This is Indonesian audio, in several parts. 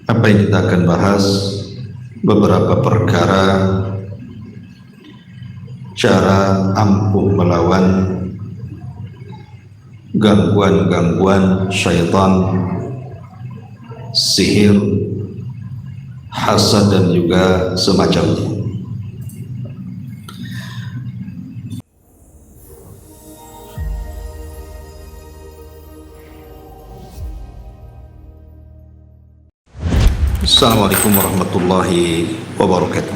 Apa yang kita akan bahas beberapa perkara cara ampuh melawan gangguan-gangguan syaitan, sihir, hasad dan juga semacamnya. Assalamualaikum warahmatullahi wabarakatuh.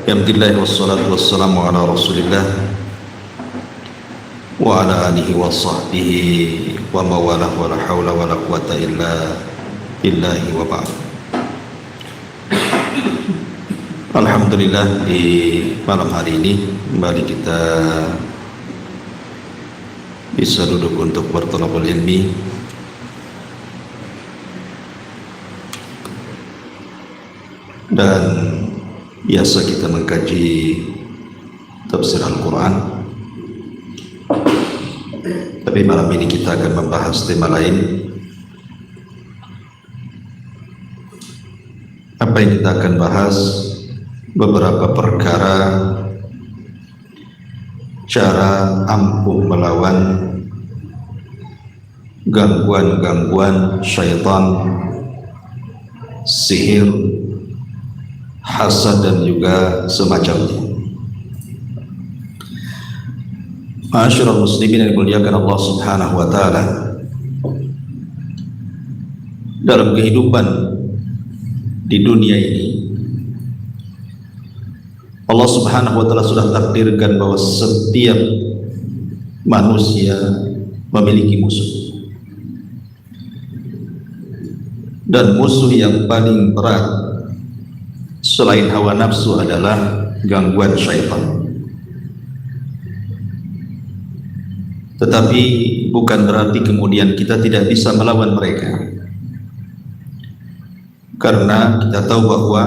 Alhamdulillah wassalatu wassalamu ala rasulillah wa ala alihi wa sahbihi wa mawalah wa la hawla wa la quwata illa billahi wa ba'd. Alhamdulillah, di malam hari ini kembali kita bisa duduk untuk bertolabul ilmi dan biasa kita mengkaji tafsir Al-Quran. Tapi malam ini kita akan membahas tema lain. Apa yang kita akan bahas beberapa perkara cara ampuh melawan gangguan-gangguan syaitan, sihir, hasad dan juga semacamnya. Ma'asyiral muslimin yang dimuliakan Allah Subhanahu wa taala, dalam kehidupan di dunia ini Allah Subhanahu wa taala sudah takdirkan bahwa setiap manusia memiliki musuh. Dan musuh yang paling berat selain hawa nafsu adalah gangguan syaitan. Tetapi bukan berarti kemudian kita tidak bisa melawan mereka, karena kita tahu bahwa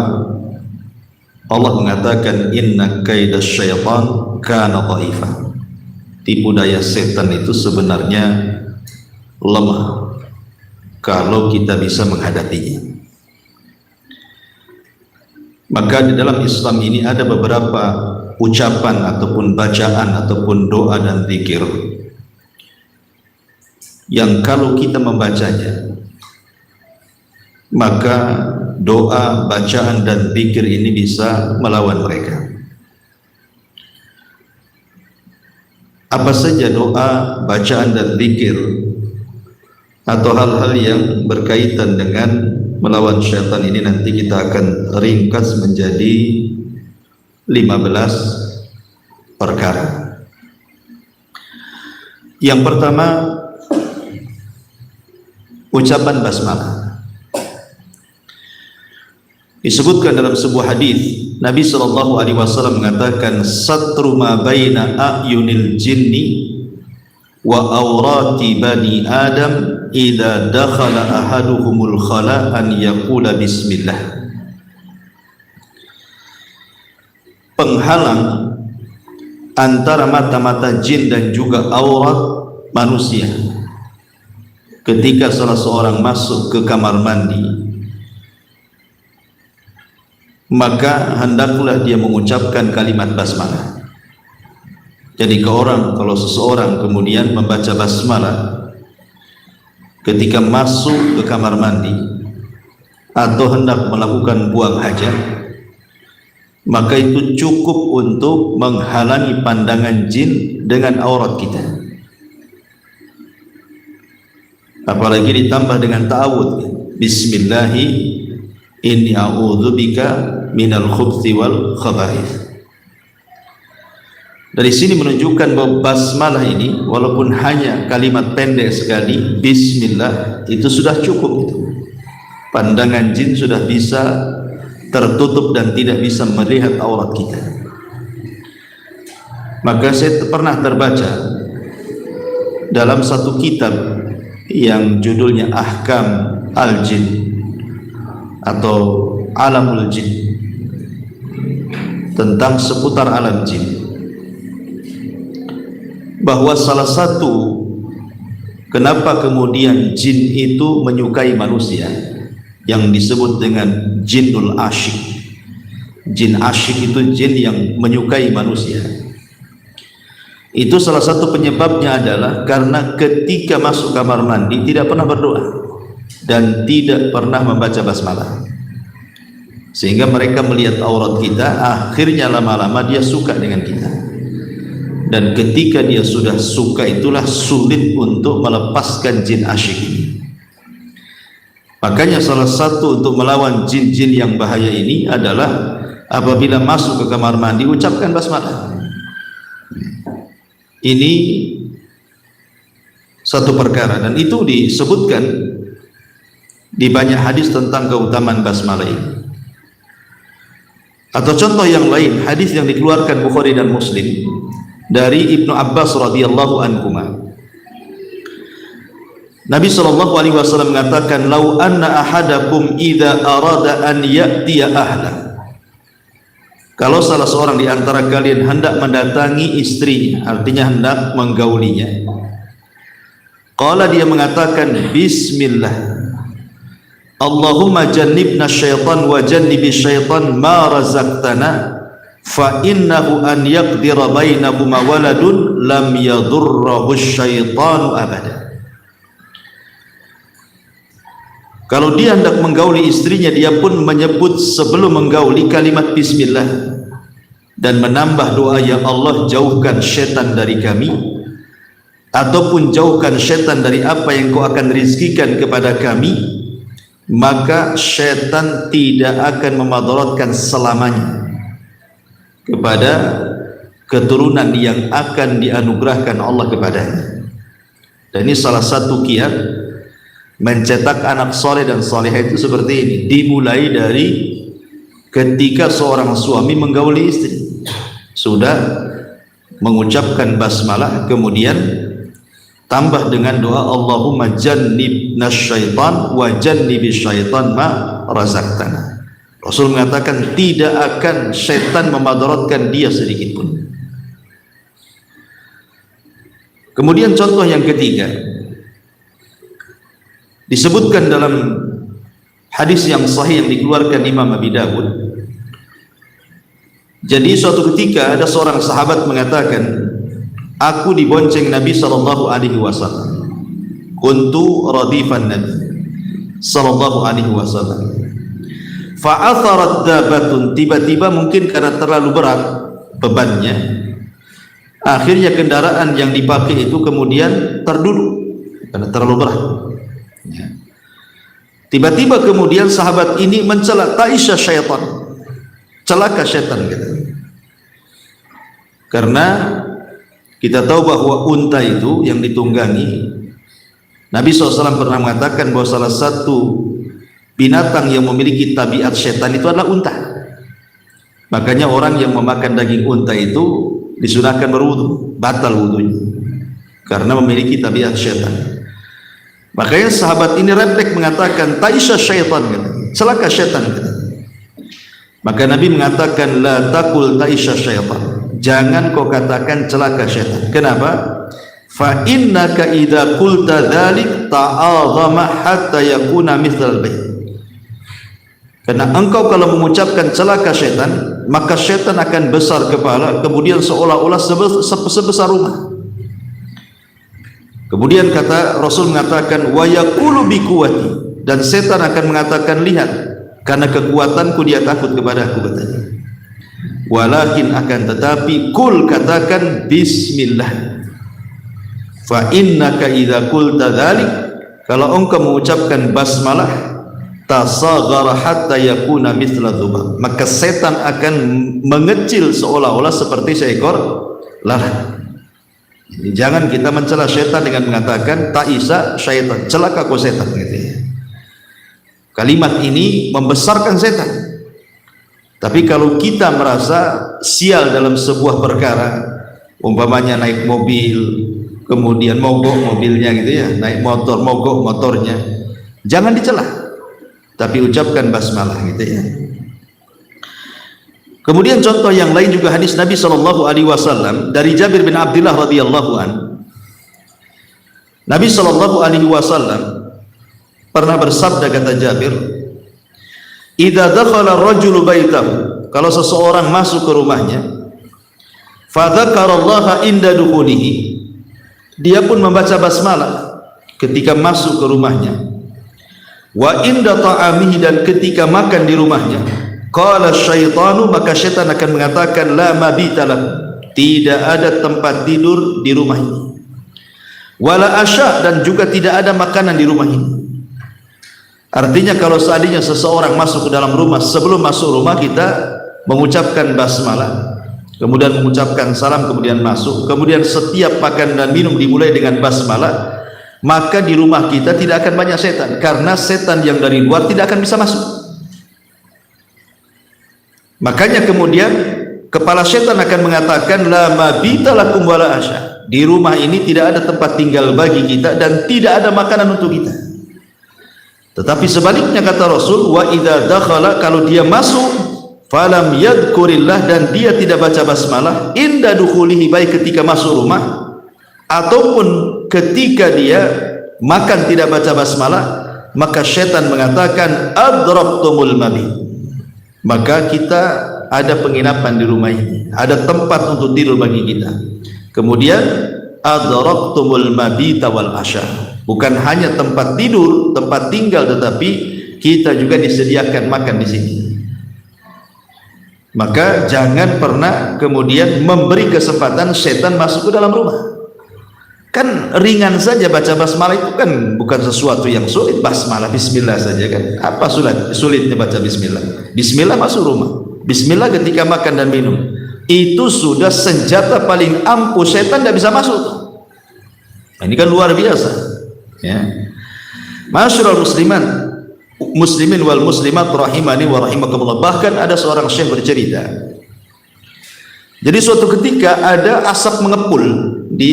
Allah mengatakan inna kaidas syaitan kana dha'ifa. Tipu daya setan itu sebenarnya lemah kalau kita bisa menghadapinya. Maka di dalam Islam ini ada beberapa ucapan ataupun bacaan ataupun doa dan zikir yang kalau kita membacanya, maka doa, bacaan dan zikir ini bisa melawan mereka. Apa saja doa, bacaan dan zikir atau hal-hal yang berkaitan dengan melawan syaitan ini nanti kita akan ringkas menjadi 15 perkara. Yang pertama, ucapan basmalah. Disebutkan dalam sebuah hadis, Nabi sallallahu alaihi wasallam mengatakan satru ma baina a'yunil jinni wa awrati bani adam idza dakhala ahaduhumul khala an yaqula bismillah. Penghalang antara mata-mata jin dan juga aurat manusia ketika salah seorang masuk ke kamar mandi, maka hendaklah dia mengucapkan kalimat basmalah. Jadi kalau seseorang kemudian membaca basmalah ketika masuk ke kamar mandi atau hendak melakukan buang hajat, maka itu cukup untuk menghalangi pandangan jin dengan aurat kita. Apalagi ditambah dengan ta'awudz, bismillahi inni a'udzubika minal khubthi wal khaba'ith. Dari sini menunjukkan bahwa basmalah ini walaupun hanya kalimat pendek sekali, bismillah, itu sudah cukup itu. Pandangan jin sudah bisa tertutup dan tidak bisa melihat aurat kita. Maka saya pernah terbaca dalam satu kitab yang judulnya Ahkam Al-Jin atau Alamul Jin, tentang seputar alam jin, bahwa salah satu kenapa kemudian jin itu menyukai manusia, yang disebut dengan jinnul asyik. Jin asyik itu jin yang menyukai manusia. Itu salah satu penyebabnya adalah karena ketika masuk kamar mandi tidak pernah berdoa dan tidak pernah membaca basmalah, sehingga mereka melihat aurat kita, akhirnya lama-lama dia suka dengan kita. Dan ketika dia sudah suka, itulah sulit untuk melepaskan jin asyik ini. Makanya salah satu untuk melawan jin-jin yang bahaya ini adalah apabila masuk ke kamar mandi ucapkan basmalah. Ini satu perkara, dan itu disebutkan di banyak hadis tentang keutamaan basmalah ini. Atau contoh yang lain, hadis yang dikeluarkan Bukhari dan Muslim dari Ibnu Abbas radhiyallahu anhuma. Nabi SAW mengatakan, "Lau anna ahadakum idza arada an ya'tiya ahla." Kalau salah seorang di antara kalian hendak mendatangi istrinya, artinya hendak menggaulinya, qala, dia mengatakan bismillah, Allahumma jannibna syaitan wa jannibi syaitan ma razaqtana, fa innahu an yaqdira bainahuma waladun lam yadurrahu syaitanu abada. Kalau dia hendak menggauli istrinya, dia pun menyebut sebelum menggauli kalimat bismillah dan menambah doa, ya Allah jauhkan syaitan dari kami, ataupun jauhkan syaitan dari apa yang kau akan rizkikan kepada kami, maka syaitan tidak akan memadaratkan selamanya kepada keturunan yang akan dianugerahkan Allah kepadanya. Dan ini salah satu kiat mencetak anak soleh dan solehah itu seperti ini, dimulai dari ketika seorang suami menggauli istri, sudah mengucapkan basmalah, kemudian tambah dengan doa Allahumma jannibna syaitan wa jannibi syaitan ma razaqtana. Rasul mengatakan tidak akan syaitan memadaratkan dia sedikit pun. Kemudian contoh yang ketiga disebutkan dalam hadis yang sahih yang dikeluarkan Imam Abi Dawud. Jadi suatu ketika ada seorang sahabat mengatakan, aku dibonceng Nabi sallallahu alaihi wasallam. Kuntu radifan Nabi sallallahu alaihi wasallam. Fa atharat dabatun, tiba-tiba mungkin karena terlalu berat bebannya, akhirnya kendaraan yang dipakai itu kemudian terduduk karena terlalu berat. Tiba-tiba kemudian sahabat ini mencela, taisha syaitan, celaka syaitan gitu. Karena kita tahu bahwa unta itu yang ditunggangi, Nabi SAW pernah mengatakan bahwa salah satu binatang yang memiliki tabiat syaitan itu adalah unta. Makanya orang yang memakan daging unta itu disunahkan berwudu, batal wudunya karena memiliki tabiat syaitan. Makanya sahabat ini refleks mengatakan taisha syaitan, celaka syaitan. Maka Nabi mengatakan la taqul taisha syaitan, jangan kau katakan celaka syaitan. Kenapa? Fa innaka idza qulta dzalik ta'azama hatta yakuna mithlal bait. Karena engkau kalau mengucapkan celaka syaitan, maka syaitan akan besar kepala, kemudian seolah-olah sebesar rumah. Kemudian kata Rasul mengatakan wa yaqulu bi quwwati, dan setan akan mengatakan, lihat, karena kekuatanku dia takut kepada aku, katanya. Walakin, akan tetapi, kul, katakan bismillah. Fa innaka idza qulta dzalik, kalau engkau mengucapkan basmalah, tasaghara hatta yakuna mithla dzubab, maka setan akan mengecil seolah-olah seperti seekor lalat. Jadi jangan kita mencela syaitan dengan mengatakan taisa syaitan, celaka kau setan, gitu ya. Kalimat ini membesarkan setan. Tapi kalau kita merasa sial dalam sebuah perkara, umpamanya naik mobil, kemudian mogok mobilnya gitu ya, naik motor mogok motornya, jangan dicela, tapi ucapkan basmalah gitu ya. Kemudian contoh yang lain juga hadis Nabi SAW dari Jabir bin Abdullah radhiyallahu an. Nabi sallallahu alaihi wasallam pernah bersabda, kata Jabir, "Idza dakhala ar-rajulu baitahu," kalau seseorang masuk ke rumahnya, fa dzakarallaha inda dukhulihi, dia pun membaca basmalah ketika masuk ke rumahnya, wa inda ta'amihi, dan ketika makan di rumahnya, qala syaitanu, maka syaitan akan mengatakan, la mabita lahu, tidak ada tempat tidur di rumah ini, wala asya, dan juga tidak ada makanan di rumah ini. Artinya kalau seandainya seseorang masuk ke dalam rumah, sebelum masuk rumah kita mengucapkan basmalah, kemudian mengucapkan salam, kemudian masuk, kemudian setiap makan dan minum dimulai dengan basmalah, maka di rumah kita tidak akan banyak setan, karena setan yang dari luar tidak akan bisa masuk. Makanya kemudian kepala setan akan mengatakan, la mabita lakum wala asya, di rumah ini tidak ada tempat tinggal bagi kita dan tidak ada makanan untuk kita. Tetapi sebaliknya, kata Rasul, wa idza dakhala, kalau dia masuk, falam yadhkurillah, dan dia tidak baca basmalah, inda dukhulihi, baik ketika masuk rumah ataupun ketika dia makan tidak baca basmalah, maka syaitan mengatakan, adrabtumul mabit, maka kita ada penginapan di rumah ini, ada tempat untuk tidur bagi kita. Kemudian adrabtumul mabita wal asya, bukan hanya tempat tidur, tempat tinggal, tetapi kita juga disediakan makan di sini. Maka jangan pernah kemudian memberi kesempatan setan masuk ke dalam rumah. Kan ringan saja baca basmalah, itu kan bukan sesuatu yang sulit. Basmalah, bismillah saja kan. Apa sulitnya baca bismillah? Bismillah masuk rumah, bismillah ketika makan dan minum, itu sudah senjata paling ampuh, setan tidak bisa masuk. Ini kan luar biasa, ya. Masyarul muslimin wal muslimat rahimani wa rahimakumullah. Bahkan ada seorang syekh bercerita, jadi suatu ketika ada asap mengepul di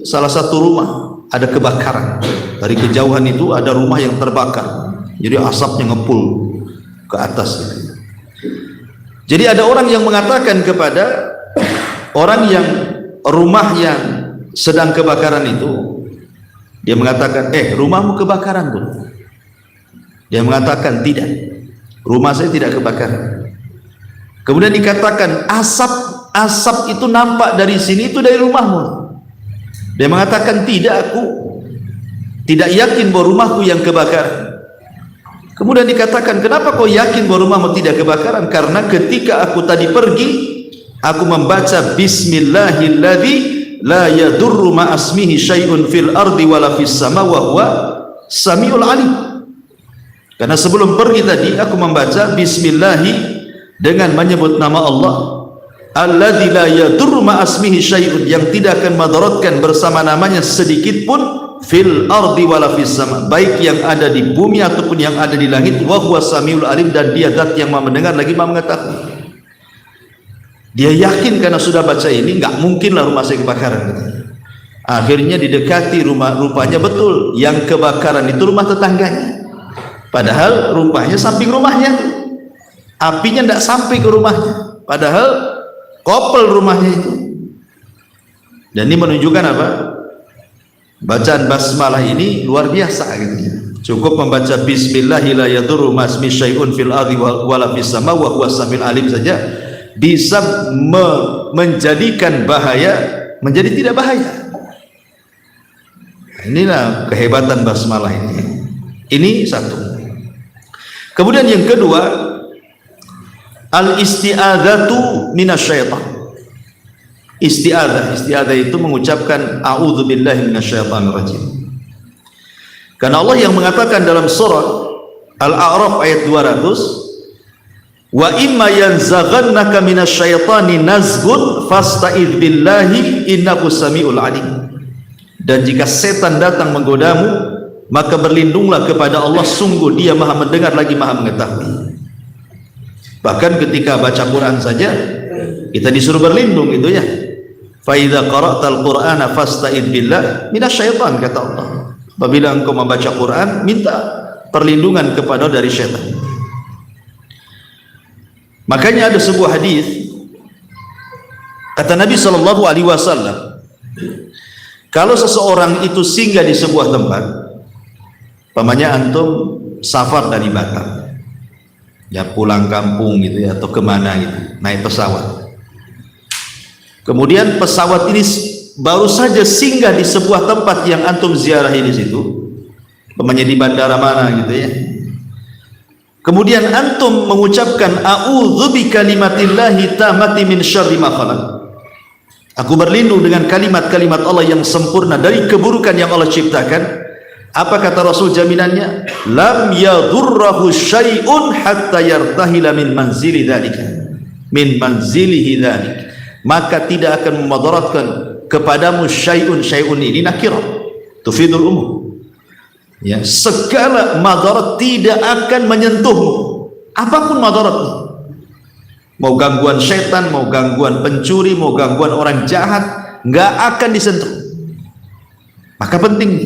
salah satu rumah, ada kebakaran. Dari kejauhan itu ada rumah yang terbakar, jadi asapnya ngepul ke atas. Jadi ada orang yang mengatakan kepada orang yang rumah yang sedang kebakaran itu, dia mengatakan, rumahmu kebakaran tuh? Dia mengatakan, tidak, rumah saya tidak kebakaran. Kemudian dikatakan, asap itu nampak dari sini, itu dari rumahmu. Dia mengatakan, tidak, aku tidak yakin bahwa rumahku yang kebakaran. Kemudian dikatakan, kenapa kau yakin bahwa rumahmu tidak kebakaran? Karena ketika aku tadi pergi, aku membaca bismillahilladzi la yadurru ma'asmihi syai'un fil ardi wala fis sama wa huwa samiul alim. Karena sebelum pergi tadi aku membaca bismillahi, dengan menyebut nama Allah, alladzi la yadurru ma'asmihi syai'un, yang tidak akan madaratkan bersama namanya sedikit pun, fil ardi wala fis sama, baik yang ada di bumi ataupun yang ada di langit, wa huwa samiul alim, dan dia zat yang maha mendengar lagi maha mengetahui. Dia yakin karena sudah baca ini, nggak mungkinlah rumah saya kebakaran. Akhirnya didekati rumah, rupanya betul yang kebakaran itu rumah tetangganya, padahal rumahnya samping rumahnya, apinya tidak sampai ke rumahnya, padahal kopel rumahnya itu. Dan ini menunjukkan apa? Bacaan basmalah ini luar biasa gitu. Cukup membaca bismillahi la yadurru ma'asmi syai'un fil ardi wala fis sama wa huwa samil alim saja bisa menjadikan bahaya menjadi tidak bahaya. Inilah kehebatan basmalah ini. Ini satu. Kemudian yang kedua, al-isti'adzatu minasyaitan. Isti'adzah itu mengucapkan a'udzubillahi minasyaitonir rajim. Karena Allah yang mengatakan dalam surah Al-A'raf ayat 200, wa imma yanzaghannaka minasyaitani nazghun fasta'idz billahi innahu samiul alim. Dan jika setan datang menggodamu, maka berlindunglah kepada Allah, sungguh dia maha mendengar lagi maha mengetahui. Bahkan ketika baca Quran saja kita disuruh berlindung itu ya. Fa idza qara'tal qur'ana fasta'idz billah minasyaitan, kata Allah. Apabila engkau membaca Quran, minta perlindungan kepada dari syaitan. Makanya ada sebuah hadis, kata Nabi sallallahu alaihi wasallam, Kalau seseorang itu singgah di sebuah tempat, pamannya antum safar dari Batam, ya pulang kampung gitu ya, atau kemana gitu, naik pesawat. Kemudian pesawat ini baru saja singgah di sebuah tempat yang antum ziarahi di situ, pamannya di bandara mana gitu ya. Kemudian antum mengucapkan a'udzu bikalimatillahi tammati min syarri ma khalaq. Aku berlindung dengan kalimat-kalimat Allah yang sempurna dari keburukan yang Allah ciptakan. Apa kata Rasul jaminannya? Lam yadurrahu syai'un hatta yartahila min manzili dzalika. Min manzilihi dzalik. Maka tidak akan memudaratkan kepadamu syai'un ini nakirah. Tufidul umum. Ya, segala madarat tidak akan menyentuhmu. Apapun madaratnya. Mau gangguan setan, mau gangguan pencuri, mau gangguan orang jahat, nggak akan disentuh. Maka penting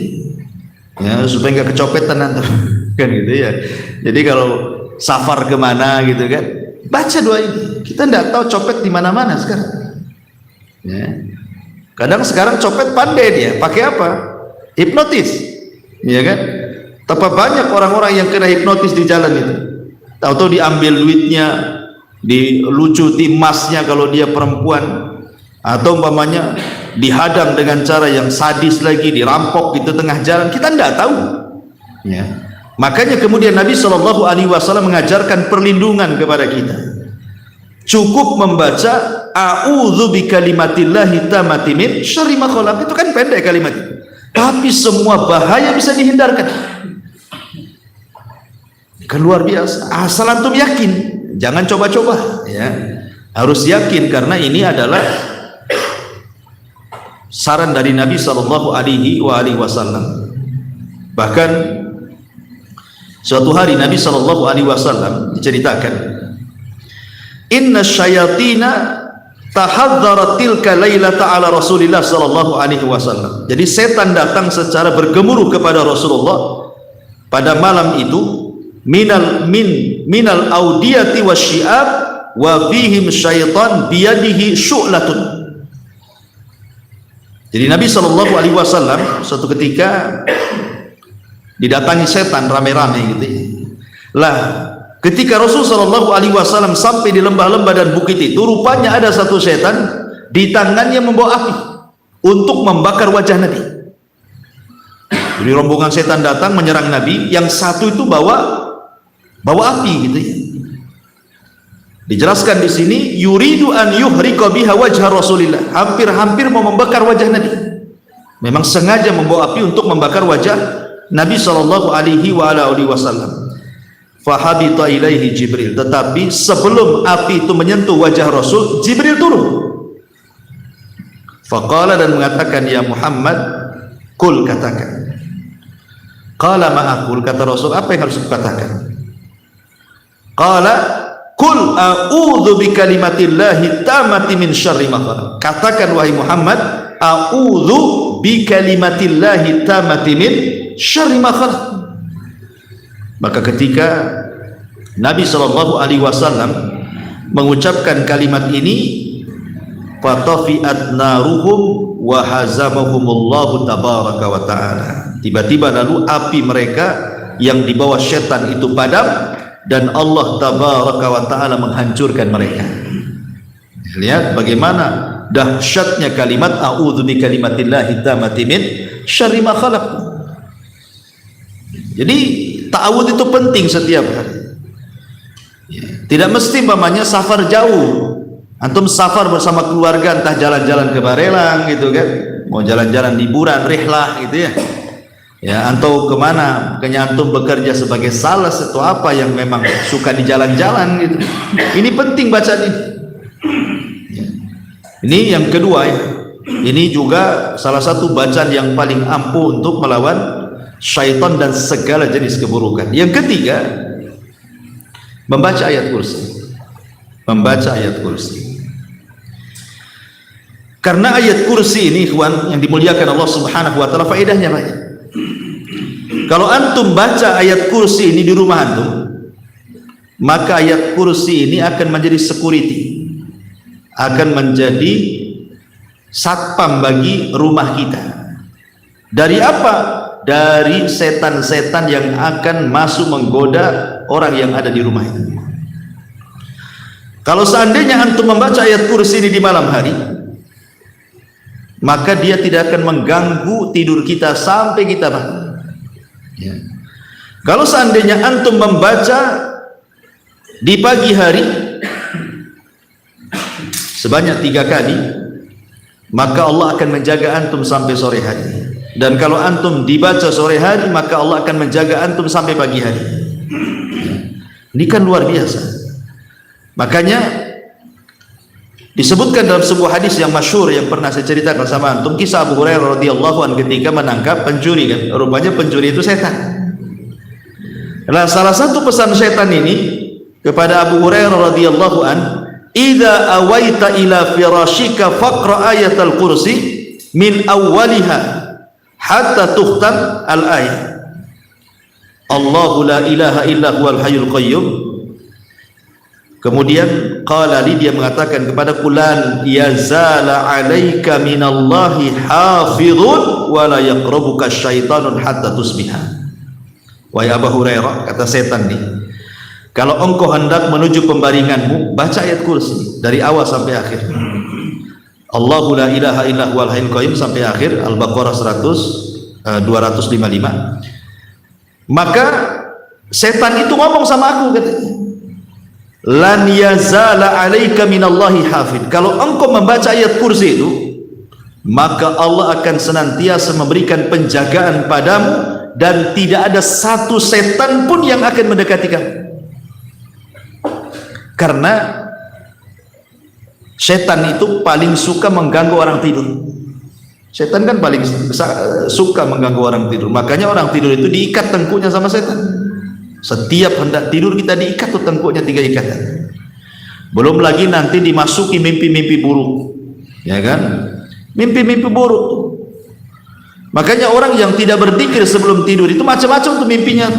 ya supaya nggak kecopetan nanti kan gitu ya. Jadi kalau safar kemana gitu kan, baca doa ini. Kita nggak tahu copet di mana-mana sekarang. Ya. Kadang sekarang copet pandai dia, pakai apa? Hipnotis, ya kan? Tapi banyak orang-orang yang kena hipnotis di jalan itu. Tahu-tahu diambil duitnya, dilucuti emasnya kalau dia perempuan, atau umpamanya dihadang dengan cara yang sadis lagi, dirampok di tengah jalan, kita tidak tahu ya. Makanya kemudian Nabi SAW mengajarkan perlindungan kepada kita. Cukup membaca a'udzu bikalimatillahi tammati min syarri ma khalaq. Itu kan pendek kalimat itu, tapi semua bahaya bisa dihindarkan. Kan luar biasa. Asal antum yakin, jangan coba-coba ya. Harus yakin karena ini adalah saran dari Nabi sallallahu alaihi wasallam. Bahkan suatu hari Nabi sallallahu alaihi wasallam diceritakan, inna syayatina tahadzarat tilka lailata ala Rasulillah sallallahu alaihi wasallam. Jadi setan datang secara bergemuruh kepada Rasulullah pada malam itu, minal audiyati wasyi'ab wa fihim syaitan biyadihi syu'latun. Jadi Nabi SAW suatu ketika didatangi setan rame-rame gitu ya. Lah ketika Rasul SAW sampai di lembah-lembah dan bukit itu, rupanya ada satu setan di tangannya membawa api untuk membakar wajah Nabi. Jadi rombongan setan datang menyerang Nabi, yang satu itu bawa api gitu ya. Dijelaskan di sini yuridu an yuhriqa biha wajha Rasulillah, hampir-hampir mau membakar wajah Nabi. Memang sengaja membawa api untuk membakar wajah Nabi sallallahu alaihi wasallam. Fahabita ilaihi Jibril, tetapi sebelum api itu menyentuh wajah Rasul, Jibril turun. Faqala, dan mengatakan, ya Muhammad, kul, katakan. Qala ma'akul, kata Rasul, apa yang harus kukatakan? Qala kul a'udzu bikalimatillahi tammati min syarri ma khalaq. Katakan wahai Muhammad, a'udzu bikalimatillahi tammati min syarri ma khalaq. Maka ketika Nabi sallallahu alaihi wasallam mengucapkan kalimat ini, fatafi'at naruhum wa hazamahumullahu tabaraka wa ta'ala. Tiba-tiba lalu api mereka yang dibawa setan itu padam, dan Allah tabaraka wa ta'ala menghancurkan mereka. Lihat bagaimana dahsyatnya kalimat a'udzu bikalimatillahi tammati min syarri ma khalaq. Jadi ta'awudz itu penting setiap hari ya. Tidak mesti umpamanya safar jauh, antum safar bersama keluarga, entah jalan-jalan ke Barelang gitu kan, mau jalan-jalan liburan rihlah gitu ya. Ya, atau kemana, makanya antum bekerja sebagai sales atau apa yang memang suka di jalan-jalan gitu. Ini penting bacaan ini. Ya. Ini yang kedua ya. Ini juga salah satu bacaan yang paling ampuh untuk melawan syaitan dan segala jenis keburukan. Yang ketiga, membaca ayat kursi. Membaca ayat kursi. Karena ayat kursi ini, ikhwan yang dimuliakan Allah Subhanahu wa taala, faedahnya banyak. Kalau antum baca ayat kursi ini di rumah antum, maka ayat kursi ini akan menjadi security, akan menjadi satpam bagi rumah kita. Dari apa? Dari setan-setan yang akan masuk menggoda orang yang ada di rumah itu. Kalau seandainya antum membaca ayat kursi ini di malam hari, maka dia tidak akan mengganggu tidur kita sampai kita bangun. Ya. Kalau seandainya antum membaca di pagi hari sebanyak 3 kali, maka Allah akan menjaga antum sampai sore hari. Dan kalau antum dibaca sore hari, maka Allah akan menjaga antum sampai pagi hari. Ini kan luar biasa. Makanya disebutkan dalam sebuah hadis yang masyhur yang pernah saya ceritakan sama antum, kisah Abu Hurairah radhiyallahu anhu ketika menangkap pencuri kan. Rupanya pencuri itu setan. Nah, salah satu pesan setan ini kepada Abu Hurairah radhiyallahu anhu, "Idza awaita ila firashika faqra ayatal kursi min awwaliha hatta tukhtam al-ayat. Allahu la ilaha illa huwal hayyul qayyum." Kemudian qala li, dia mengatakan kepada fulan, yazala alaika minallahi hafizun wa la yaqrabuka syaitanun hatta tusbiha. Wahai Abu Hurairah, kata setan nih, kalau engkau hendak menuju pembaringanmu, baca ayat kursi dari awal sampai akhir. Allahu la ilaha illa huwal hayyul qayyum sampai akhir, Al-Baqarah 255. Maka setan itu ngomong sama aku, katanya, lan yazala alaika minallahi hafid. Kalau engkau membaca ayat kursi itu, maka Allah akan senantiasa memberikan penjagaan padamu dan tidak ada satu setan pun yang akan mendekati kamu. Karena setan itu paling suka mengganggu orang tidur. Setan kan paling suka mengganggu orang tidur. Makanya orang tidur itu diikat tengkuknya sama setan. Setiap hendak tidur kita diikat tuh tengkuknya 3 ikatan. Belum lagi nanti dimasuki mimpi-mimpi buruk, ya kan? Mimpi-mimpi buruk. Makanya orang yang tidak berzikir sebelum tidur itu macam-macam tuh mimpinya.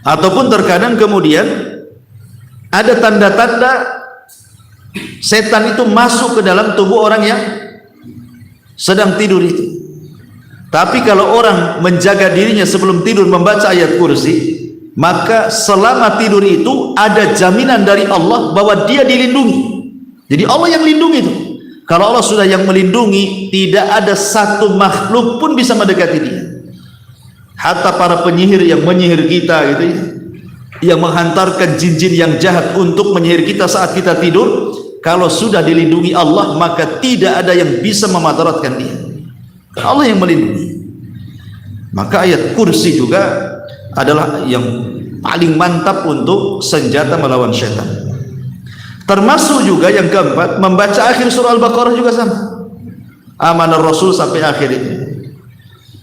Ataupun terkadang kemudian ada tanda-tanda setan itu masuk ke dalam tubuh orang yang sedang tidur itu. Tapi kalau orang menjaga dirinya sebelum tidur membaca ayat kursi, maka selama tidur itu ada jaminan dari Allah bahwa dia dilindungi. Jadi Allah yang lindungi itu. Kalau Allah sudah yang melindungi, tidak ada satu makhluk pun bisa mendekati dia. Hatta para penyihir yang menyihir kita gitu ya, yang menghantarkan jin-jin yang jahat untuk menyihir kita saat kita tidur, kalau sudah dilindungi Allah, maka tidak ada yang bisa memadaratkan dia. Allah yang melindungi. Maka ayat kursi juga adalah yang paling mantap untuk senjata melawan syaitan. Termasuk juga yang keempat, membaca akhir surah Al-Baqarah juga sama. Amanah Rasul sampai akhir itu.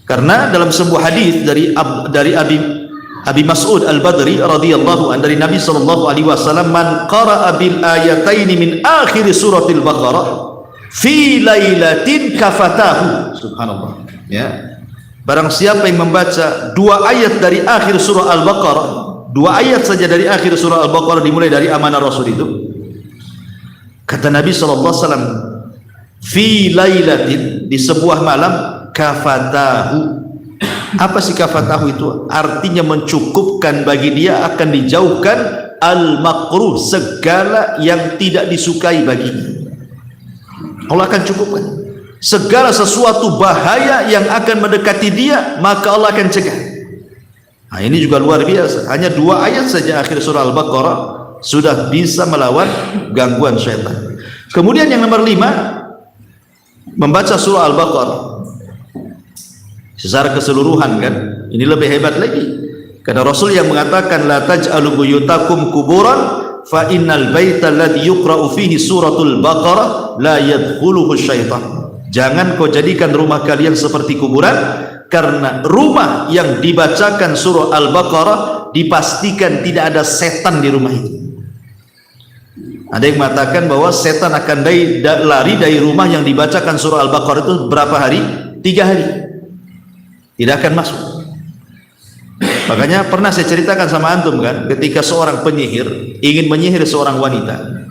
Karena dalam sebuah hadis dari Abi Mas'ud Al-Badri radhiyallahu anhu, dari Nabi sallallahu alaihi wasallam, man qara'a bil ayataini min akhir suratil Baqarah fi lailatin kafatahu. Subhanallah. Ya. Barang siapa yang membaca 2 ayat dari akhir surah Al-Baqarah, 2 ayat saja dari akhir surah Al-Baqarah dimulai dari amanah Rasul itu, kata Nabi sallallahu alaihi wasallam, fi lailatin, di sebuah malam, kafatahu. Apa sih kafatahu itu? Artinya mencukupkan bagi dia, akan dijauhkan al-makruh, segala yang tidak disukai baginya. Allah akan cukupkan segala sesuatu bahaya yang akan mendekati dia, maka Allah akan cegah. Nah, ini juga luar biasa. Hanya 2 ayat saja akhir surah Al-Baqarah sudah bisa melawan gangguan syaitan. Kemudian yang nomor 5, membaca surah Al-Baqarah secara keseluruhan kan, ini lebih hebat lagi. Karena Rasul yang mengatakan, la taj'alu buyutakum kuburan fa innal baita alladhi yuqra'u fihi suratul Baqarah la yadkhuluhu syaitan. Jangan kau jadikan rumah kalian seperti kuburan, karena rumah yang dibacakan surah Al-Baqarah dipastikan tidak ada setan di rumah itu. Ada yang mengatakan bahwa setan akan lari dari rumah yang dibacakan surah Al-Baqarah itu berapa hari? 3 hari. Tidak akan masuk. Makanya pernah saya ceritakan sama antum kan, ketika seorang penyihir ingin menyihir seorang wanita,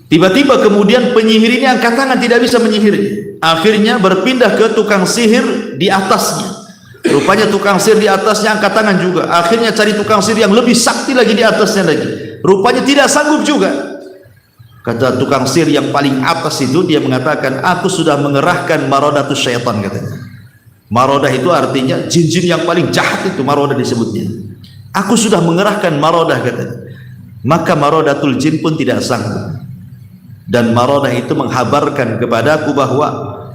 tiba-tiba kemudian penyihir ini angkat tangan, tidak bisa menyihir. akhirnya berpindah ke tukang sihir di atasnya. Rupanya tukang sihir di atasnya angkat tangan juga. Akhirnya cari tukang sihir yang lebih sakti lagi di atasnya lagi. Rupanya tidak sanggup juga. Kata tukang sihir yang paling atas itu, dia mengatakan, aku sudah mengerahkan maradatus syaitan, katanya. Marodah itu artinya jin-jin yang paling jahat, itu marodah disebutnya. Aku sudah mengerahkan marodah, katanya. Maka marodatul jin pun tidak sanggup. Dan marodah itu menghabarkan kepadaku bahwa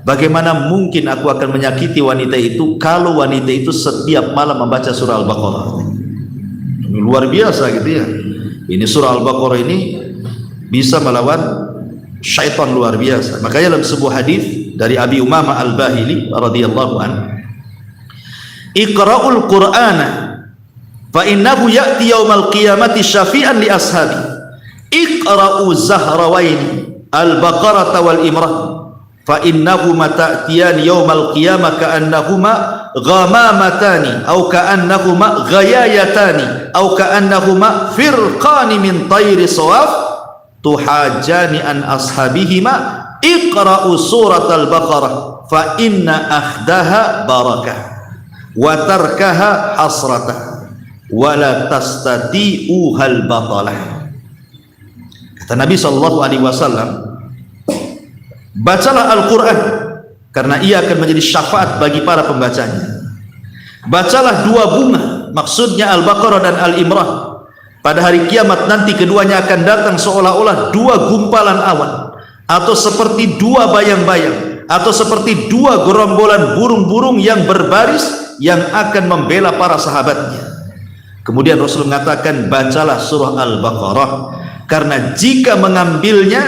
bagaimana mungkin aku akan menyakiti wanita itu kalau wanita itu setiap malam membaca surah Al-Baqarah. Luar biasa gitu ya. Ini surah Al-Baqarah ini bisa melawan syaitan luar biasa. Makanya dalam sebuah hadis dari Abi Umamah Al-Bahili radhiyallahu anhu, Iqra'ul Qur'ana fa innahu ya'ti yaumal qiyamati syafi'an li ashabi. Iqra'u zahrawaini Al-Baqarah wal Imran fa innahuma ta'tiyan yaumal qiyamah ka'annahuma ghamamatani aw ka'annahuma ghayayatani aw ka'annahuma firqani min tayri sawaf tuhajani an ashabihima. Iqra'u surat Al-Baqarah fa inna akhdaha barakah wa tarkaha hasratah wa la tastati'uhal batalah. Kata Nabi SAW, bacalah Al-Quran karena ia akan menjadi syafaat bagi para pembacanya. Bacalah dua bunga, maksudnya Al-Baqarah dan Al-Imran. Pada hari kiamat nanti keduanya akan datang seolah-olah dua gumpalan awan, atau seperti dua bayang-bayang, atau seperti dua gerombolan burung-burung yang berbaris yang akan membela para sahabatnya. Kemudian Rasul mengatakan, bacalah surah Al-Baqarah karena jika mengambilnya,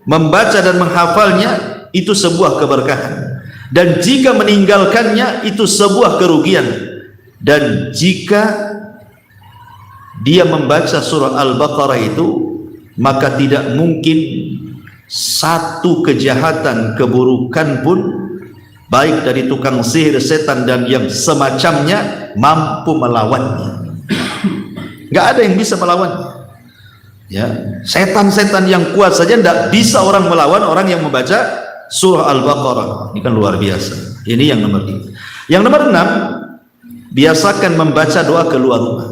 membaca dan menghafalnya itu sebuah keberkahan, dan jika meninggalkannya itu sebuah kerugian. Dan jika dia membaca surah Al-Baqarah itu, maka tidak mungkin satu kejahatan, keburukan pun, baik dari tukang sihir, setan dan yang semacamnya, mampu melawannya. Gak ada yang bisa melawannya. Ya, setan-setan yang kuat saja tidak bisa orang melawan orang yang membaca surah Al-Baqarah. Ini kan luar biasa. Ini yang nomor 5. Yang nomor 6, biasakan membaca doa keluar rumah.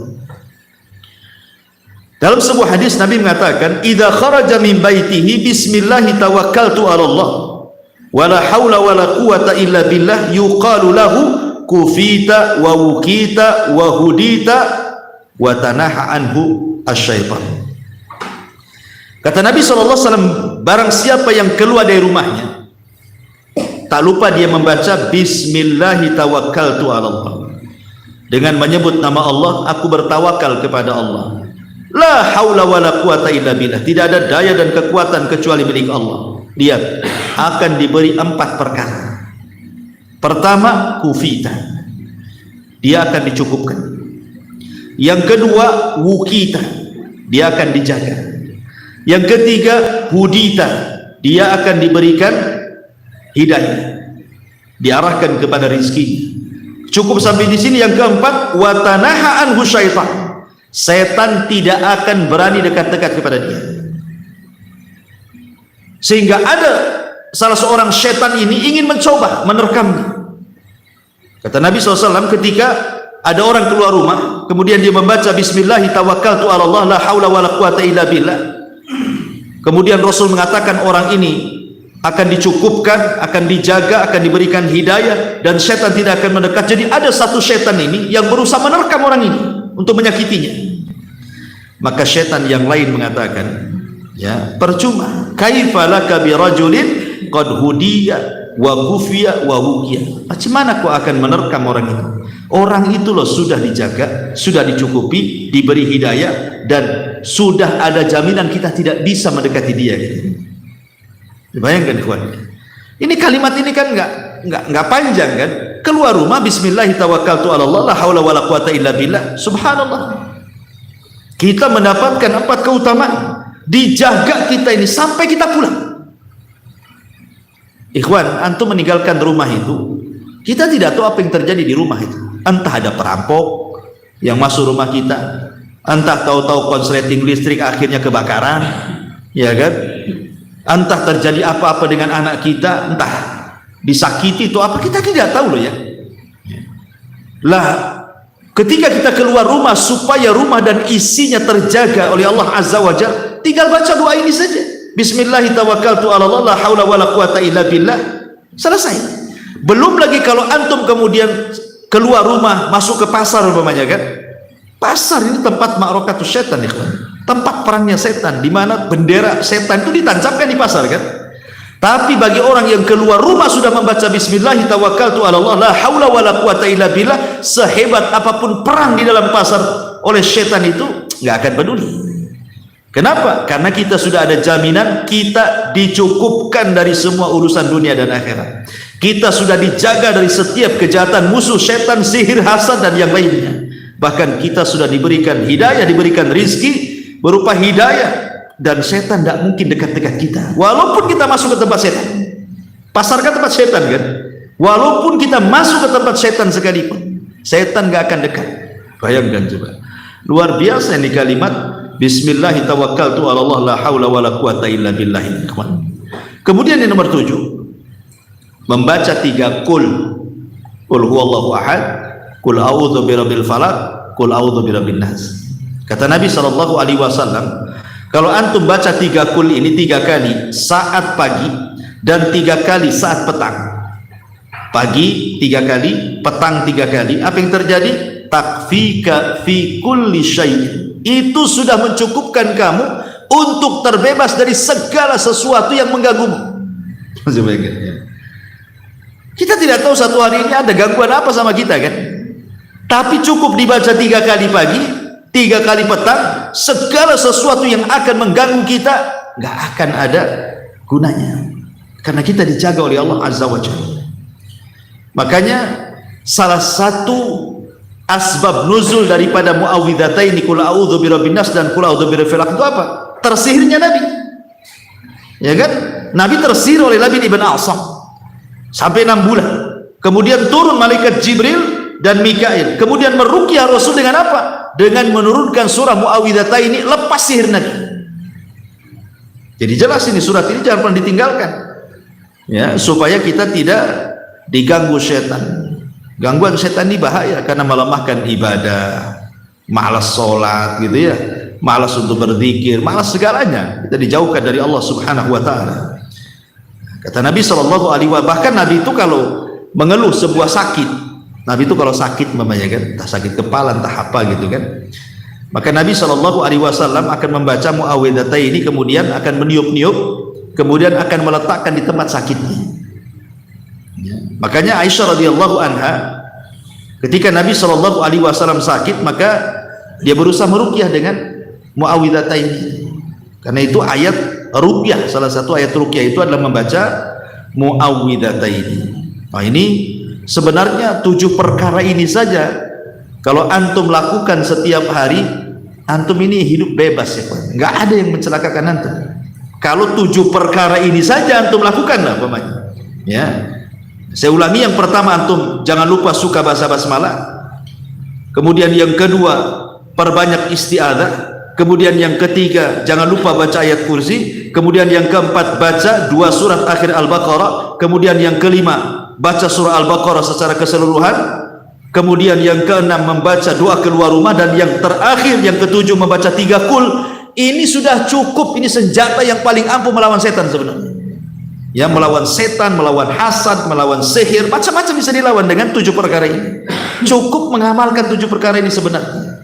Dalam sebuah hadis Nabi mengatakan, idza kharaja min baitihi bismillah tawakkaltu 'ala Allah wa la haula wa la quwata illa billah yuqalu lahu kufita wa wukita wa hudita wa tanaha anhu asyaitan. Kata Nabi SAW, barang siapa yang keluar dari rumahnya, tak lupa dia membaca bismillahi tawakkaltu 'ala Allah, dengan menyebut nama Allah, aku bertawakal kepada Allah. La haula wala quwata illa billah, tidak ada daya dan kekuatan kecuali milik Allah. Dia akan diberi 4 perkara. Pertama, kufita, dia akan dicukupkan. Yang kedua, wukita, dia akan dijaga. Yang ketiga, hudita, dia akan diberikan hidayah, diarahkan kepada rizki. Cukup sampai di sini. Yang keempat, watanaha anhu syaitan, setan tidak akan berani dekat-dekat kepada dia. Sehingga ada salah seorang setan ini ingin mencoba menerkamnya. Kata Nabi SAW, ketika ada orang keluar rumah, kemudian dia membaca bismillahi tawakkaltu 'ala Allah la haula wala quwata illa billah, kemudian Rasul mengatakan orang ini akan dicukupkan, akan dijaga, akan diberikan hidayah, dan setan tidak akan mendekat. Jadi ada satu setan ini yang berusaha menerkam orang ini untuk menyakitinya. Maka setan yang lain mengatakan, ya, percuma, kaifa laka bi rajulin qad hudiya wa kufiya wa wuqiya. Bagaimana kau akan menerkam orang itu? Orang itu loh sudah dijaga, sudah dicukupi, diberi hidayah, dan sudah ada jaminan kita tidak bisa mendekati dia. Bayangkan kawan, ini kalimat ini kan nggak panjang kan? Keluar rumah bismillahi tawakkaltu 'ala Allah la haula wala quwata illa billah. Subhanallah, kita mendapatkan 4 keutamaan, dijaga kita ini sampai kita pulang. Ikhwan, antum meninggalkan rumah itu, kita tidak tahu apa yang terjadi di rumah itu. Entah ada perampok yang masuk rumah kita, entah tahu-tahu konsleting listrik akhirnya kebakaran, ya kan? Entah terjadi apa-apa dengan anak kita, entah. disakiti itu apa, kita tidak tahu loh ya. Lah ketika kita keluar rumah supaya rumah dan isinya terjaga oleh Allah Azza wa Jalla, tinggal baca doa ini saja. Bismillahirrahmanirrahim, la haula wala quwata illa billah. Selesai. Belum lagi kalau antum kemudian keluar rumah masuk ke pasar umpamanya kan. Pasar ini tempat ma'rakatus setan, ikhwan. Tempat perangnya setan, di mana bendera setan itu ditancapkan di pasar kan. Tapi bagi orang yang keluar rumah sudah membaca Bismillahirrahmanirrahim, la haula wala quwata illa billah, sehebat apapun perang di dalam pasar oleh setan itu nggak akan peduli. Kenapa? Karena kita sudah ada jaminan kita dicukupkan dari semua urusan dunia dan akhirat. Kita sudah dijaga dari setiap kejahatan musuh, setan, sihir, hasad dan yang lainnya. Bahkan kita sudah diberikan hidayah, diberikan rizki berupa hidayah, dan setan tidak mungkin dekat-dekat kita. Walaupun kita masuk ke tempat setan, pasar kan tempat setan kan, walaupun kita masuk ke tempat setan sekalipun, setan gak akan dekat. Bayangkan coba, luar biasa ini kalimat Bismillahirrahmanirrahim, la haula wala quwata illa billah. Kemudian yang nomor 7, membaca 3 kul huwallahu ahad, kul a'udzu birabbil falaq, kul a'udzu birabbin nas. Kata Nabi SAW, kalau antum baca 3 kul ini 3 kali saat pagi dan 3 kali saat petang, pagi 3 kali, petang 3 kali, apa yang terjadi? Takfika fi kulli syai', itu sudah mencukupkan kamu untuk terbebas dari segala sesuatu yang mengganggumu. Kita tidak tahu satu hari ini ada gangguan apa sama kita kan, tapi cukup dibaca 3 kali pagi, 3 kali petang, segala sesuatu yang akan mengganggu kita nggak akan ada gunanya, karena kita dijaga oleh Allah Azza wa Jalla. Makanya salah satu asbab nuzul daripada muawwidhataini, qul a'udzu birabbin nas dan qul a'udzu birabbil falaq, itu apa? Tersihirnya Nabi, ya kan? Nabi tersihir oleh Labid ibn A'sam sampai 6 bulan. Kemudian turun malaikat Jibril dan Mikail, kemudian meruqyah Rasul dengan apa? Dengan menurunkan surah Muawwidhataini, lepas sihir Nabi. Jadi jelas ini, surat ini jangan pernah ditinggalkan ya, supaya kita tidak diganggu setan. Gangguan setan ini bahaya karena melemahkan ibadah, malas sholat gitu ya, malas untuk berzikir, malas segalanya. Kita dijauhkan dari Allah Subhanahu wa taala. Kata Nabi SAW, bahkan Nabi itu kalau mengeluh sebuah sakit, Nabi itu kalau sakit mamanya kan, entah sakit kepala entah apa gitu kan, maka Nabi SAW akan membaca Muawwidhataini, kemudian akan meniup-niup, kemudian akan meletakkan di tempat sakitnya ya. Makanya Aisyah radhiyallahu anha, ketika Nabi SAW sakit, maka dia berusaha meruqyah dengan Muawwidhataini, karena itu ayat ruqyah, salah satu ayat ruqyah itu adalah membaca Muawwidhataini. Nah ini sebenarnya 7 perkara ini saja kalau antum lakukan setiap hari, antum ini hidup bebas ya, nggak ada yang mencelakakan antum. Kalau 7 perkara ini saja antum lakukan lah pemain ya. Saya ulangi, yang pertama, antum jangan lupa suka baca basmalah. Kemudian yang kedua, perbanyak isti'adzah. Kemudian yang ketiga, jangan lupa baca ayat kursi. Kemudian yang keempat, baca 2 surat akhir Al-Baqarah. Kemudian yang kelima, baca surah Al-Baqarah secara keseluruhan. Kemudian yang keenam, membaca doa keluar rumah. Dan yang terakhir, yang ketujuh, membaca 3 kul. Ini sudah cukup, ini senjata yang paling ampuh melawan setan sebenarnya ya, melawan setan, melawan hasad, melawan sihir, macam-macam bisa dilawan dengan 7 perkara ini. Cukup mengamalkan 7 perkara ini sebenarnya.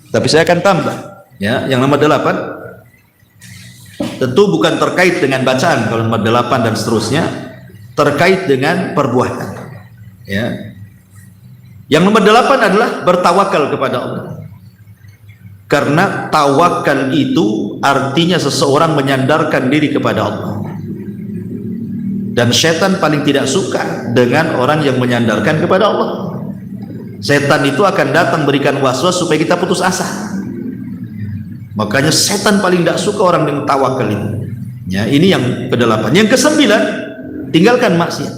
Tapi saya akan tambah ya, yang nomor 8 tentu bukan terkait dengan bacaan. Kalau nomor 8 dan seterusnya terkait dengan perbuatan ya. Yang nomor 8 adalah bertawakal kepada Allah, karena tawakal itu artinya seseorang menyandarkan diri kepada Allah, dan setan paling tidak suka dengan orang yang menyandarkan kepada Allah. Setan itu akan datang berikan waswas supaya kita putus asa. Makanya setan paling tidak suka orang yang tawakal ini ya. Ini yang ke-8. Yang ke-9, tinggalkan maksiat,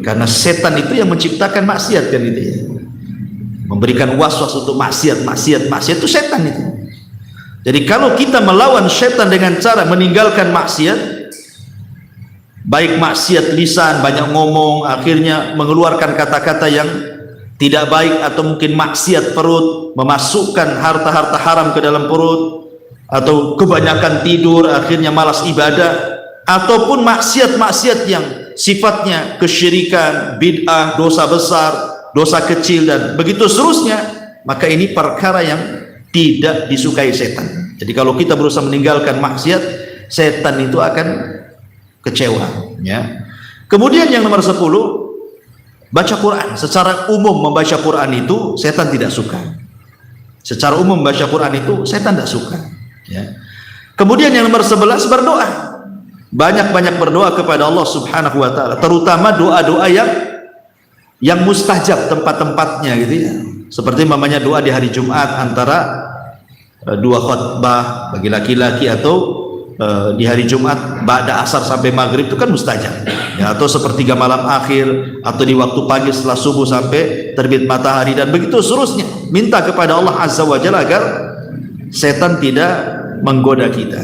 karena setan itu yang menciptakan maksiat kan itu ya, memberikan waswas untuk maksiat itu setan itu. Jadi kalau kita melawan setan dengan cara meninggalkan maksiat, baik maksiat lisan, banyak ngomong, akhirnya mengeluarkan kata-kata yang tidak baik, atau mungkin maksiat perut, memasukkan harta-harta haram ke dalam perut, atau kebanyakan tidur akhirnya malas ibadah, ataupun maksiat-maksiat yang sifatnya kesyirikan, bid'ah, dosa besar, dosa kecil, dan begitu seterusnya, maka ini perkara yang tidak disukai setan. Jadi kalau kita berusaha meninggalkan maksiat, setan itu akan kecewa, ya. Kemudian yang nomor 10, baca Quran. Secara umum membaca Quran itu setan tidak suka. Secara umum membaca Quran itu setan tidak suka, ya. Kemudian yang nomor 11, berdoa. Banyak-banyak berdoa kepada Allah Subhanahu wa taala, terutama doa-doa yang mustajab tempat-tempatnya gitu ya. Seperti mamanya doa di hari Jumat antara dua khutbah bagi laki-laki, atau di hari Jumat ba'da asar sampai maghrib itu kan mustajab, ya, atau sepertiga malam akhir, atau di waktu pagi setelah subuh sampai terbit matahari, dan begitu seterusnya. Minta kepada Allah Azza wa Jalla agar setan tidak menggoda kita.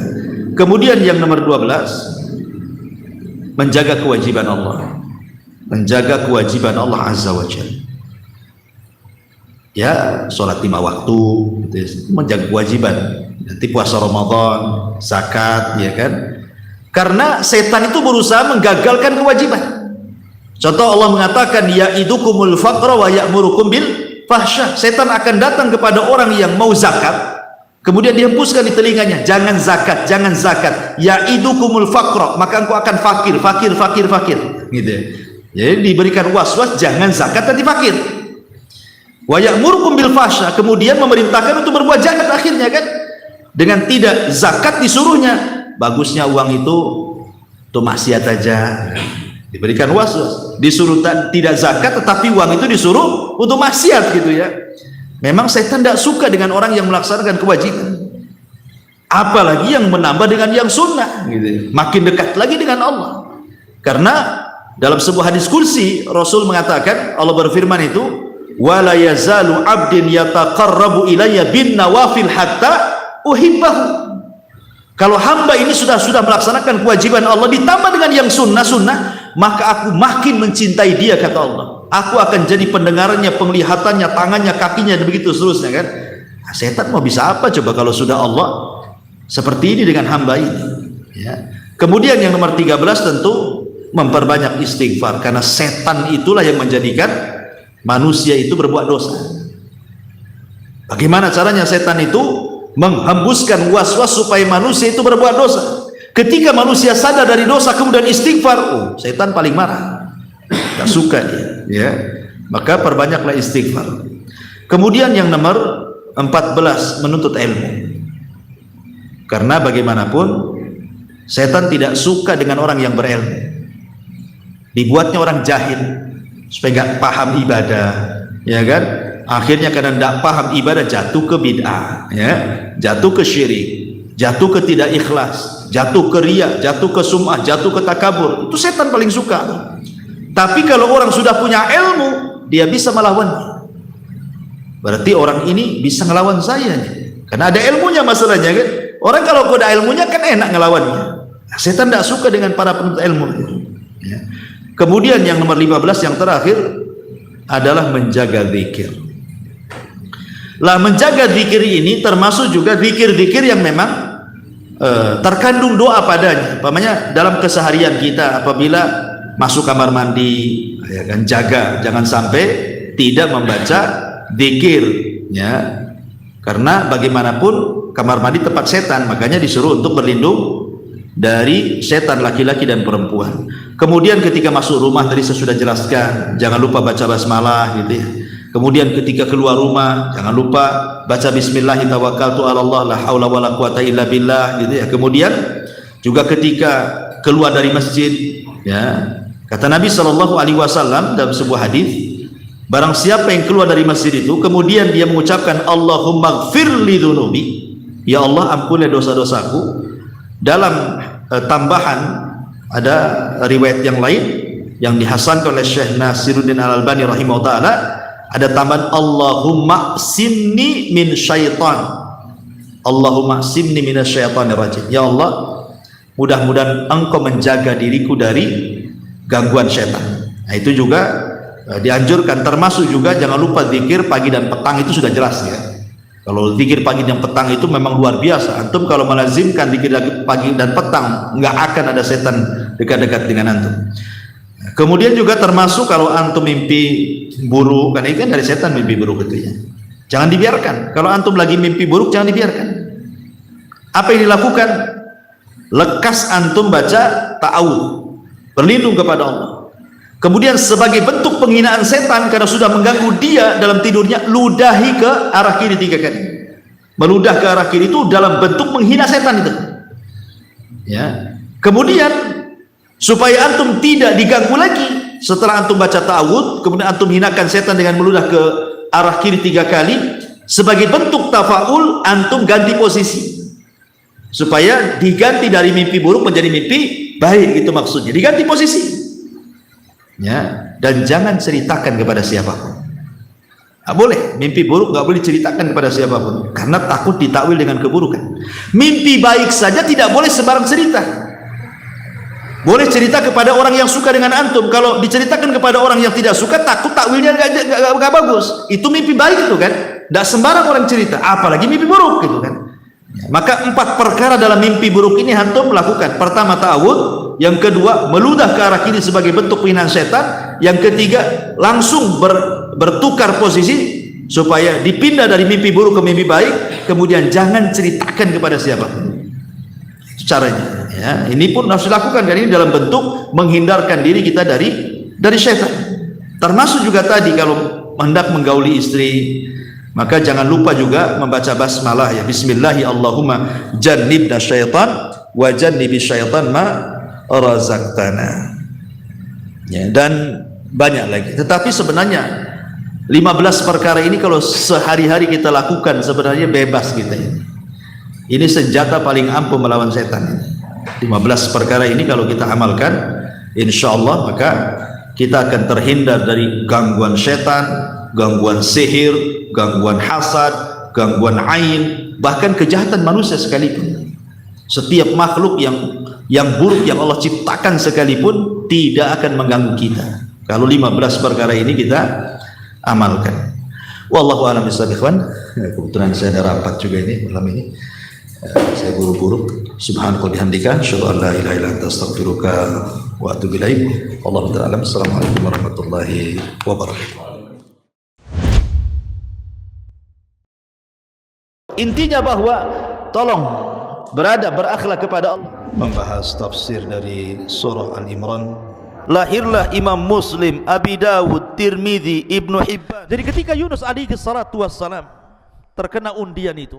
Kemudian yang nomor 12, menjaga kewajiban Allah. Menjaga kewajiban Allah Azza wa Jalla, ya, sholat 5 waktu gitu ya, menjaga kewajiban. Nanti puasa Ramadan, zakat, ya kan, karena setan itu berusaha menggagalkan kewajiban. Contoh, Allah mengatakan ya'idukumul faqra wa ya'murukum bil fahsyah. Setan akan datang kepada orang yang mau zakat, kemudian dihembuskan di telinganya, jangan zakat, jangan zakat, ya'idukumul faqra, maka engkau akan fakir gitu ya. Jadi diberikan was-was, jangan zakat, nanti fakir. Wa ya'murukum bil fahsyah, kemudian memerintahkan untuk berbuat jahat akhirnya kan, dengan tidak zakat disuruhnya. Bagusnya uang itu tuh maksiat aja, diberikan was-was, disuruh tidak zakat tetapi uang itu disuruh untuk maksiat gitu ya. Memang setan tidak suka dengan orang yang melaksanakan kewajiban, apalagi yang menambah dengan yang sunnah gitu, makin dekat lagi dengan Allah. Karena dalam sebuah hadis kursi Rasul mengatakan, Allah berfirman itu, wala yazalu abdin yataqarrabu ilayya bin nawafil hatta uhibbahu. Kalau hamba ini sudah melaksanakan kewajiban Allah ditambah dengan yang sunnah, maka aku makin mencintai dia, kata Allah. Aku akan jadi pendengarannya, penglihatannya, tangannya, kakinya, dan begitu seterusnya kan. Nah, setan mau bisa apa coba kalau sudah Allah seperti ini dengan hamba ini, ya. Kemudian yang nomor 13 tentu memperbanyak istighfar, karena setan itulah yang menjadikan manusia itu berbuat dosa. Bagaimana caranya setan itu menghembuskan was-was supaya manusia itu berbuat dosa? Ketika manusia sadar dari dosa kemudian istighfar, setan paling marah, tidak suka dia, ya. Maka perbanyaklah istighfar. Kemudian yang nomor 14, menuntut ilmu. Karena bagaimanapun setan tidak suka dengan orang yang berilmu. Dibuatnya orang jahil supaya nggak paham ibadah, ya kan? Akhirnya karena tidak paham ibadah jatuh ke bid'ah, ya, jatuh ke syirik, jatuh ke tidak ikhlas, jatuh ke riya, jatuh ke sum'ah, jatuh ke takabur. Itu setan paling suka. Tapi kalau orang sudah punya ilmu, dia bisa melawannya. Berarti orang ini bisa ngelawan saya nih, karena ada ilmunya masalahnya kan. Orang kalau ada ilmunya kan enak ngelawannya. Nah, setan tidak suka dengan para penuntut ilmu, ya. Kemudian yang nomor 15 yang terakhir adalah menjaga zikir. Lah, menjaga zikir ini termasuk juga zikir-zikir yang memang terkandung doa padanya. Umpamanya dalam keseharian kita apabila masuk kamar mandi, ya kan, jaga jangan sampai tidak membaca zikir, ya. Karena bagaimanapun kamar mandi tempat setan, makanya disuruh untuk berlindung dari setan laki-laki dan perempuan. Kemudian ketika masuk rumah tadi saya sudah jelaskan, jangan lupa baca basmalah gitu ya. Kemudian ketika keluar rumah jangan lupa baca bismillah tawakkaltu 'ala Allah la haula wala quwata illa billah gitu ya. Kemudian juga ketika keluar dari masjid, ya, kata Nabi SAW dalam sebuah hadis, barang siapa yang keluar dari masjid itu kemudian dia mengucapkan Allahumma gfirli dzunubi, ya Allah ampuni dosa-dosaku. Dalam tambahan ada riwayat yang lain yang dihasankan oleh Syekh Nasiruddin Al-Albani rahimahullah ta'ala, ada tambahan Allahumma simni min syaitan, Allahumma simni min syaitanir rajim, ya Allah mudah-mudahan engkau menjaga diriku dari gangguan setan. Nah, itu juga dianjurkan, termasuk juga jangan lupa zikir pagi dan petang, itu sudah jelas ya. Kalau zikir pagi dan petang itu memang luar biasa. Antum kalau melazimkan zikir pagi dan petang, nggak akan ada setan dekat-dekat dengan antum. Kemudian juga termasuk kalau antum mimpi buruk, karena itu kan dari setan mimpi buruk itu ya. Jangan dibiarkan. Kalau antum lagi mimpi buruk, jangan dibiarkan. Apa yang dilakukan? Lekas antum baca ta'awudz, berlindung kepada Allah. Kemudian sebagai bentuk penghinaan setan karena sudah mengganggu dia dalam tidurnya, ludahi ke arah kiri 3 kali. Meludah ke arah kiri itu dalam bentuk menghina setan itu. Ya. Kemudian supaya antum tidak diganggu lagi, setelah antum baca ta'awudz, kemudian antum hinakan setan dengan meludah ke arah kiri 3 kali, sebagai bentuk tafaul antum ganti posisi. Supaya diganti dari mimpi buruk menjadi mimpi baik, itu maksudnya. Diganti posisi. Ya, dan jangan ceritakan kepada siapapun. Nggak boleh, mimpi buruk nggak boleh ceritakan kepada siapapun, karena takut ditakwil dengan keburukan. Mimpi baik saja tidak boleh sembarang cerita. Boleh cerita kepada orang yang suka dengan antum. Kalau diceritakan kepada orang yang tidak suka, takut takwilnya nggak bagus. Itu mimpi baik itu kan, nggak sembarang orang cerita, apalagi mimpi buruk gitu kan. Maka 4 perkara dalam mimpi buruk ini antum lakukan. Pertama ta'awudz, yang kedua meludah ke arah kiri sebagai bentuk penghinaan setan, yang ketiga langsung bertukar posisi supaya dipindah dari mimpi buruk ke mimpi baik, kemudian jangan ceritakan kepada siapapun. Caranya ya, ini pun harus dilakukan, karena ini dalam bentuk menghindarkan diri kita dari setan. Termasuk juga tadi kalau hendak menggauli istri, maka jangan lupa juga membaca basmalah ya. Bismillahi Allahumma jannibna syaitan wa jannibi syaitan ma razaqtana. Ya, dan banyak lagi. Tetapi sebenarnya 15 perkara ini kalau sehari-hari kita lakukan sebenarnya bebas kita ini. Ini senjata paling ampuh melawan setan. 15 perkara ini kalau kita amalkan, insyaallah maka kita akan terhindar dari gangguan setan, gangguan sihir, gangguan hasad, gangguan ain, bahkan kejahatan manusia sekalipun. Setiap makhluk yang buruk yang Allah ciptakan sekalipun tidak akan mengganggu kita kalau 15 perkara ini kita amalkan. Wallahu a'lam bishawab. Ikhwan, kebetulan saya ada rapat juga ini malam ini. Saya buru-buru. Subhanallah bihamdika, asyhadu an la ilaha illa anta, astaghfiruka wa atubu ilaik. Wallahu ta'ala. Assalamualaikum warahmatullahi wabarakatuh. Intinya bahwa tolong berakhlak kepada Allah. Membahas tafsir dari surah Al-Imran. Lahirlah Imam Muslim, Abi Dawud, Tirmidzi, Ibnu Hibban. Jadi ketika Yunus alaihi salatu wassalam terkena undian itu,